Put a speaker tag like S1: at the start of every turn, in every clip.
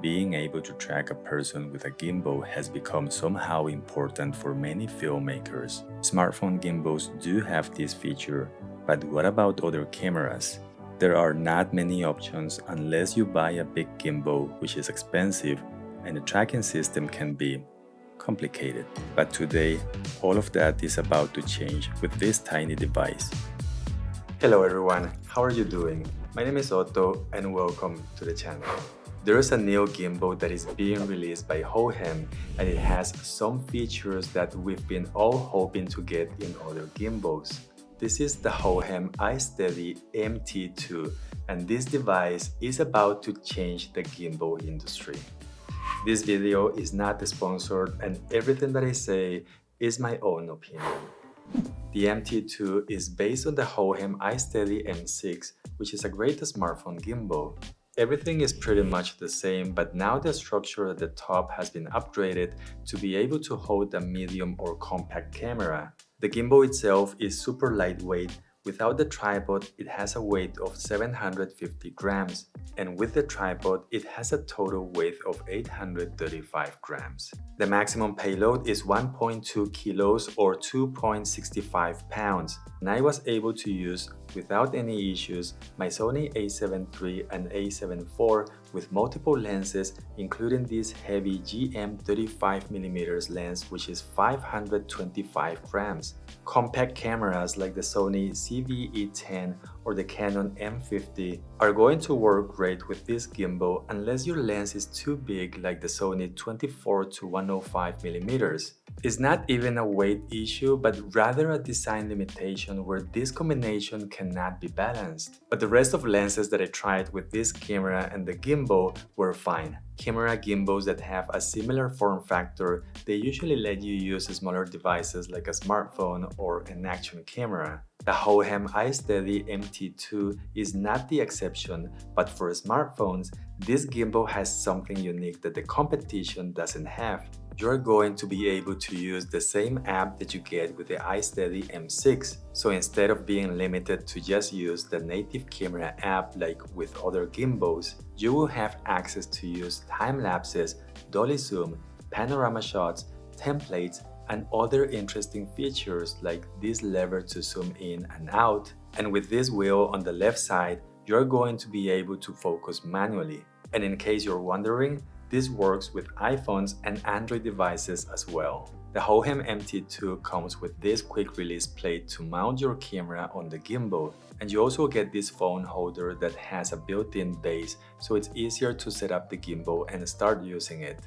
S1: being able to track a person with a gimbal has become somehow important for many filmmakers. Smartphone gimbals do have this feature, but what about other cameras? There are not many options unless you buy a big gimbal, which is expensive, and the tracking system can be complicated. But today, all of that is about to change with this tiny device. Hello everyone, how are you doing? My name is Otto and welcome to the channel. There is a new gimbal that is being released by Hohem, and it has some features that we've been all hoping to get in other gimbals. This is the Hohem iSteady MT2, and this device is about to change the gimbal industry. This video is not sponsored, and everything that I say is my own opinion. The MT2 is based on the Hohem iSteady M6, which is a great smartphone gimbal. Everything is pretty much the same, but now the structure at the top has been upgraded to be able to hold a medium or compact camera. The gimbal itself is super lightweight. Without the tripod, it has a weight of 750 grams, and with the tripod, it has a total weight of 835 grams. The maximum payload is 1.2 kilos or 2.65 pounds, and I was able to use, without any issues, my Sony a7 III and a7 IV with multiple lenses, including this heavy GM 35mm lens, which is 525 grams. Compact cameras like the Sony CVE10 or the Canon M50 are going to work great with this gimbal unless your lens is too big like the Sony 24-105mm. It's not even a weight issue, but rather a design limitation where this combination cannot be balanced. But the rest of lenses that I tried with this camera and the gimbal were fine. Camera gimbals that have a similar form factor, they usually let you use smaller devices like a smartphone or an action camera. The Hohem iSteady MT2 is not the exception, but for smartphones, this gimbal has something unique that the competition doesn't have. You're going to be able to use the same app that you get with the iSteady M6. So instead of being limited to just use the native camera app like with other gimbals, you will have access to use time lapses, dolly zoom, panorama shots, templates, and other interesting features like this lever to zoom in and out. And with this wheel on the left side, you're going to be able to focus manually. And in case you're wondering, this works with iPhones and Android devices as well. The Hohem MT2 comes with this quick release plate to mount your camera on the gimbal, and you also get this phone holder that has a built-in base, so it's easier to set up the gimbal and start using it.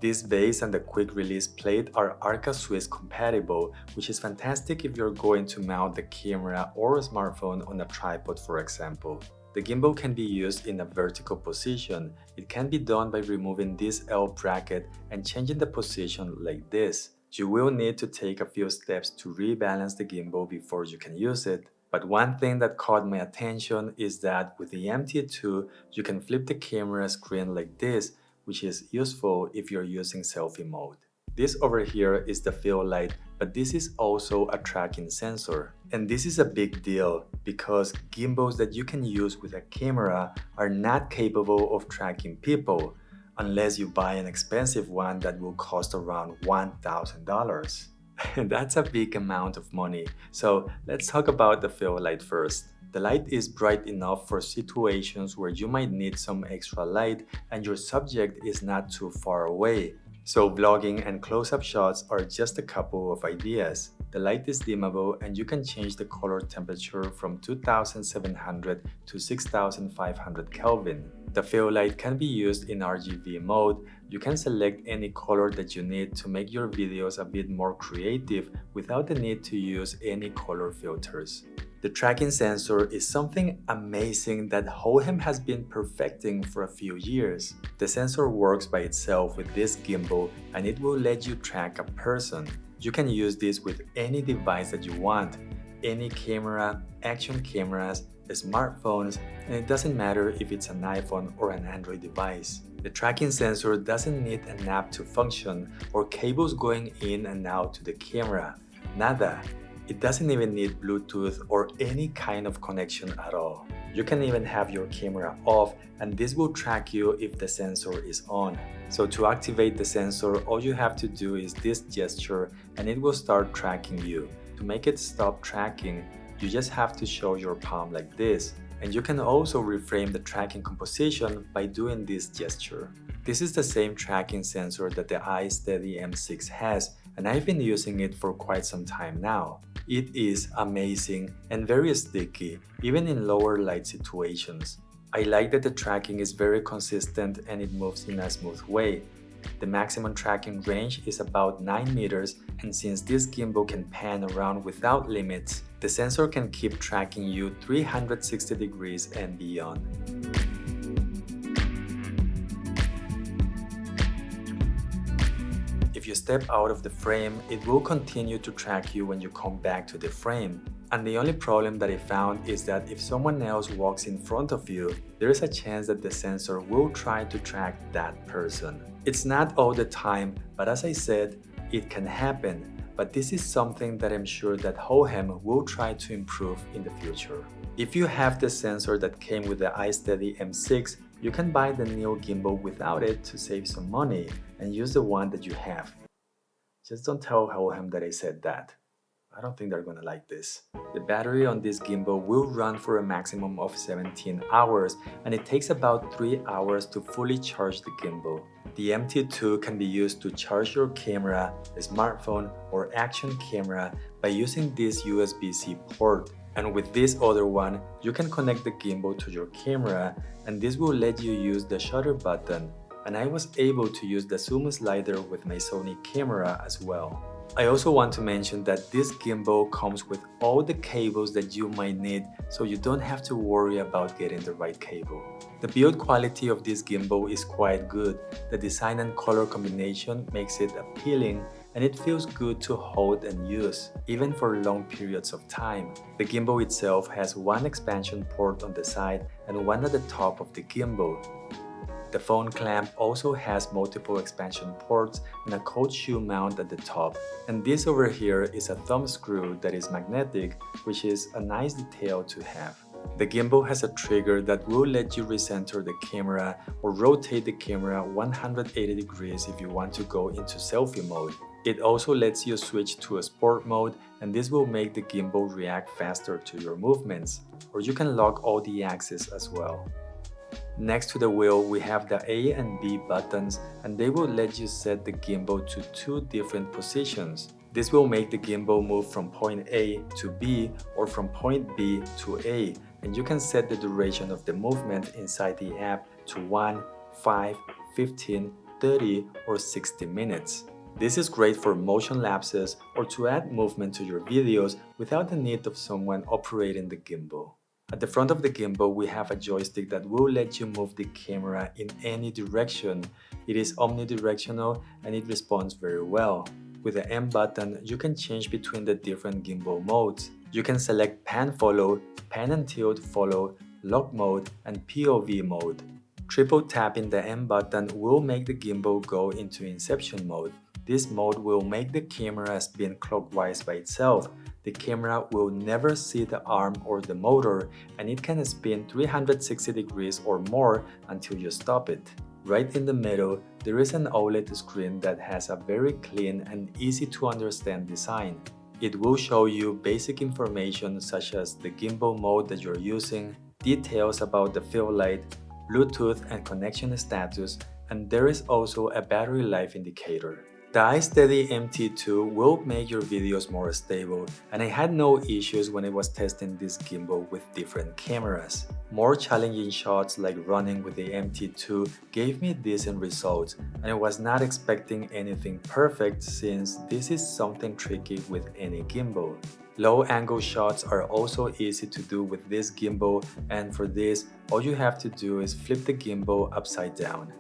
S1: This base and the quick release plate are Arca Swiss compatible, which is fantastic if you're going to mount the camera or a smartphone on a tripod, for example. The gimbal can be used in a vertical position. It can be done by removing this L bracket and changing the position like this. You will need to take a few steps to rebalance the gimbal before you can use it. But one thing that caught my attention is that with the MT2, you can flip the camera screen like this, which is useful if you're using selfie mode. This over here is the fill light, but this is also a tracking sensor. And this is a big deal because gimbals that you can use with a camera are not capable of tracking people unless you buy an expensive one that will cost around $1,000. And that's a big amount of money. So let's talk about the fill light first. The light is bright enough for situations where you might need some extra light and your subject is not too far away. So vlogging and close-up shots are just a couple of ideas. The light is dimmable and you can change the color temperature from 2700 to 6500 Kelvin. The fill light can be used in RGB mode. You can select any color that you need to make your videos a bit more creative without the need to use any color filters. The tracking sensor is something amazing that Hohem has been perfecting for a few years. The sensor works by itself with this gimbal and it will let you track a person. You can use this with any device that you want, any camera, action cameras, smartphones, and it doesn't matter if it's an iPhone or an Android device. The tracking sensor doesn't need an app to function or cables going in and out to the camera. Nada. It doesn't even need Bluetooth or any kind of connection at all. You can even have your camera off and this will track you if the sensor is on. So to activate the sensor, all you have to do is this gesture and it will start tracking you. To make it stop tracking, you just have to show your palm like this. And you can also reframe the tracking composition by doing this gesture. This is the same tracking sensor that the iSteady M6 has, and I've been using it for quite some time now. It is amazing and very sticky, even in lower light situations. I like that the tracking is very consistent and it moves in a smooth way. The maximum tracking range is about 9 meters, and since this gimbal can pan around without limits, the sensor can keep tracking you 360 degrees and beyond. If you step out of the frame, it will continue to track you when you come back to the frame. And the only problem that I found is that if someone else walks in front of you, there is a chance that the sensor will try to track that person. It's not all the time, but as I said, it can happen. But this is something that I'm sure that Hohem will try to improve in the future. If you have the sensor that came with the iSteady M6, you can buy the new gimbal without it to save some money and use the one that you have. Just don't tell Hohem that I said that. I don't think they're gonna like this. The battery on this gimbal will run for a maximum of 17 hours and it takes about 3 hours to fully charge the gimbal. The MT2 can be used to charge your camera, a smartphone, or action camera by using this USB-C port. And with this other one, you can connect the gimbal to your camera and this will let you use the shutter button. And I was able to use the zoom slider with my Sony camera as well. I also want to mention that this gimbal comes with all the cables that you might need, so you don't have to worry about getting the right cable. The build quality of this gimbal is quite good. The design and color combination makes it appealing and it feels good to hold and use, even for long periods of time. The gimbal itself has one expansion port on the side and one at the top of the gimbal. The phone clamp also has multiple expansion ports and a cold shoe mount at the top. And this over here is a thumb screw that is magnetic, which is a nice detail to have. The gimbal has a trigger that will let you recenter the camera or rotate the camera 180 degrees if you want to go into selfie mode. It also lets you switch to a sport mode, and this will make the gimbal react faster to your movements. Or you can lock all the axes as well. Next to the wheel, we have the A and B buttons, and they will let you set the gimbal to 2 different positions. This will make the gimbal move from point A to B or from point B to A, and you can set the duration of the movement inside the app to 1, 5, 15, 30 or 60 minutes. This is great for motion lapses or to add movement to your videos without the need of someone operating the gimbal. At the front of the gimbal, we have a joystick that will let you move the camera in any direction. It is omnidirectional and it responds very well. With the M button, you can change between the different gimbal modes. You can select pan follow, pan and tilt follow, lock mode, and POV mode. Triple tapping the M button will make the gimbal go into inception mode. This mode will make the camera spin clockwise by itself. The camera will never see the arm or the motor, and it can spin 360 degrees or more until you stop it. Right in the middle, there is an OLED screen that has a very clean and easy to understand design. It will show you basic information such as the gimbal mode that you're using, details about the fill light, Bluetooth and connection status, and there is also a battery life indicator. The iSteady MT2 will make your videos more stable, and I had no issues when I was testing this gimbal with different cameras. More challenging shots like running with the MT2 gave me decent results, and I was not expecting anything perfect since this is something tricky with any gimbal. Low angle shots are also easy to do with this gimbal, and for this, all you have to do is flip the gimbal upside down.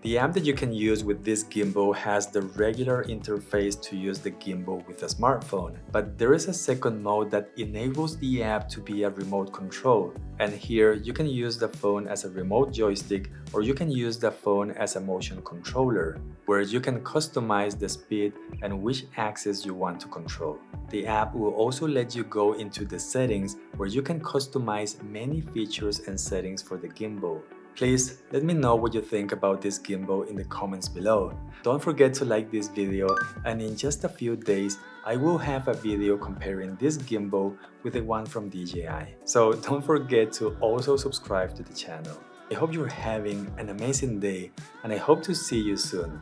S1: The app that you can use with this gimbal has the regular interface to use the gimbal with a smartphone, but there is a second mode that enables the app to be a remote control. And here you can use the phone as a remote joystick, or you can use the phone as a motion controller, where you can customize the speed and which axis you want to control. The app will also let you go into the settings where you can customize many features and settings for the gimbal. Please let me know what you think about this gimbal in the comments below. Don't forget to like this video, and in just a few days I will have a video comparing this gimbal with the one from DJI. So don't forget to also subscribe to the channel. I hope you're having an amazing day, and I hope to see you soon.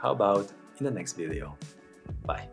S1: How about in the next video? Bye.